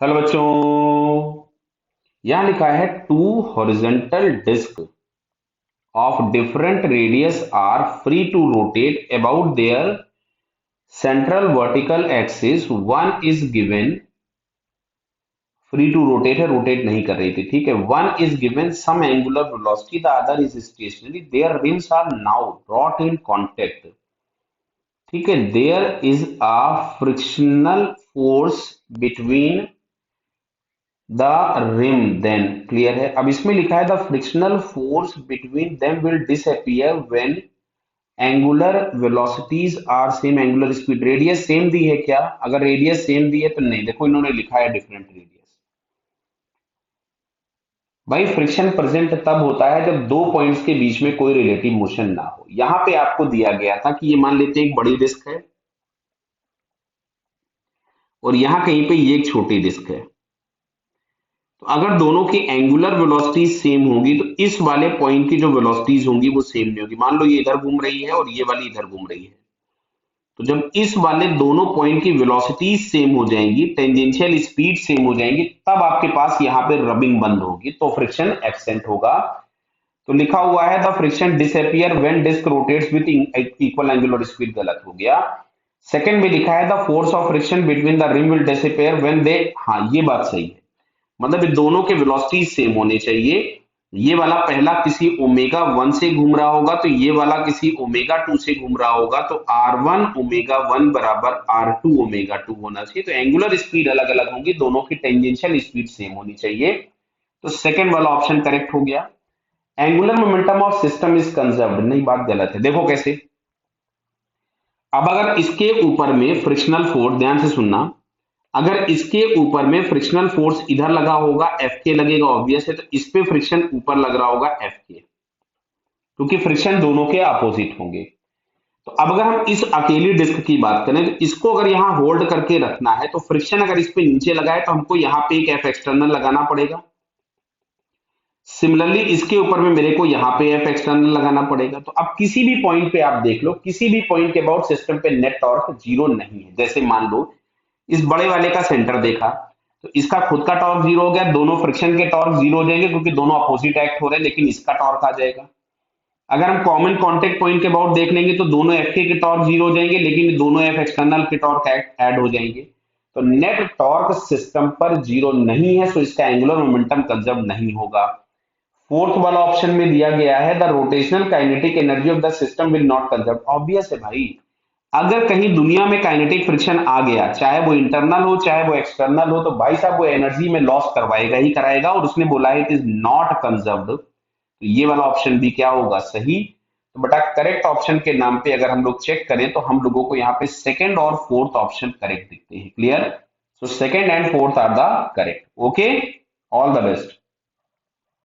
Hello बच्चों। यहां लिखा है two horizontal disc of different radius are free to rotate about their central vertical axis. One is given free to rotate है, rotate नहीं कर रही थी, ठीक है। One is given some angular velocity, the other is stationary, their rims are now brought in contact, ठीक है। There is a frictional force between the rim then, clear है। अब इसमें लिखा है the frictional force between them will disappear when angular velocities are same, angular speed. Radius same दी है क्या? अगर रेडियस सेम दी है तो नहीं, देखो इन्होंने लिखा है डिफरेंट रेडियस। भाई फ्रिक्शन प्रेजेंट तब होता है जब दो पॉइंट्स के बीच में कोई रिलेटिव मोशन ना हो। यहां पे आपको दिया गया था कि ये मान लेते हैं एक बड़ी डिस्क है और यहां कहीं पे ये एक छोटी डिस्क है। तो अगर दोनों की एंगुलर वेलोसिटीज सेम होगी तो इस वाले पॉइंट की जो वेलोसिटीज होंगी वो सेम नहीं होगी। मान लो ये इधर घूम रही है और ये वाली इधर घूम रही है, तो जब इस वाले दोनों पॉइंट की वेलोसिटीज सेम हो जाएंगी, टेंजेंशियल स्पीड सेम हो जाएंगी, तब आपके पास यहाँ पे रबिंग बंद होगी, तो फ्रिक्शन एब्सेंट होगा। तो लिखा हुआ है the friction disappear when disc rotates with equal angular speed, गलत हो गया। सेकंड में लिखा है the force of friction between the rim will disappear when they, हाँ ये बात सही है, मतलब ये दोनों के वेलोसिटी सेम होने चाहिए। ये वाला पहला किसी ओमेगा वन से घूम रहा होगा तो ये वाला किसी ओमेगा टू से घूम रहा होगा, तो आर वन ओमेगा वन बराबर आर टू ओमेगा टू होना चाहिए। तो एंगुलर स्पीड अलग अलग होंगी, दोनों की टेंजेंशियल स्पीड सेम होनी चाहिए। तो सेकंड वाला ऑप्शन करेक्ट हो गया। Angular momentum of system is conserved, नहीं, बात गलत है। देखो कैसे, अब अगर इसके ऊपर में फ्रिक्शनल फोर्स, ध्यान से सुनना, अगर इसके ऊपर में फ्रिक्शनल फोर्स इधर लगा होगा, एफ के लगेगा, ऑब्वियस है, तो इस पे फ्रिक्शन ऊपर लग रहा होगा एफ के, क्योंकि फ्रिक्शन दोनों के अपोजिट होंगे। तो अब अगर हम इस अकेली डिस्क की बात करें तो इसको अगर यहां होल्ड करके रखना है तो फ्रिक्शन अगर इस पे नीचे लगा है तो हमको यहां पे एक एफ एक्सटर्नल लगाना पड़ेगा। सिमिलरली इसके ऊपर में मेरे को यहाँ पे एफ एक्सटर्नल लगाना पड़ेगा। तो अब किसी भी पॉइंट पे आप देख लो, किसी भी पॉइंट के अबाउट सिस्टम पे नेट टॉर्क जीरो नहीं है। जैसे मान लो इस बड़े वाले का सेंटर देखा तो इसका खुद का टॉर्क जीरो हो गया, दोनों फ्रिक्शन के टॉर्क जीरो हो जाएंगे क्योंकि दोनों अपोजिट एक्ट हो रहे हैं, लेकिन इसका टॉर्क आ जाएगा। अगर हम कॉमन कांटेक्ट पॉइंट के अबाउट देख लेंगे तो दोनों एफ के टॉर्क जीरो हो जाएंगे, लेकिन दोनों एफ एक्सटर्नल के टॉर्क ऐड हो जाएंगे। तो नेट टॉर्क सिस्टम पर जीरो नहीं है, तो इसका एंगुलर मोमेंटम कंजर्व नहीं होगा। फोर्थ वाला ऑप्शन में दिया गया है the rotational kinetic energy of the system will not conserve, obvious है भाई। अगर कहीं दुनिया में काइनेटिक फ्रिक्शन आ गया, चाहे वो इंटरनल हो चाहे वो एक्सटर्नल हो, तो भाई साहब वो एनर्जी में लॉस करवाएगा ही कराएगा, और उसने बोला है इट इज नॉट कंजर्व्ड। तो ये वाला ऑप्शन भी क्या होगा? सही। तो बेटा करेक्ट ऑप्शन के नाम पे अगर हम लोग चेक करें तो हम लोगों को यहाँ पे सेकंड और फोर्थ ऑप्शन करेक्ट दिखते हैं। Clear? So second and fourth are the correct. Okay, all the best.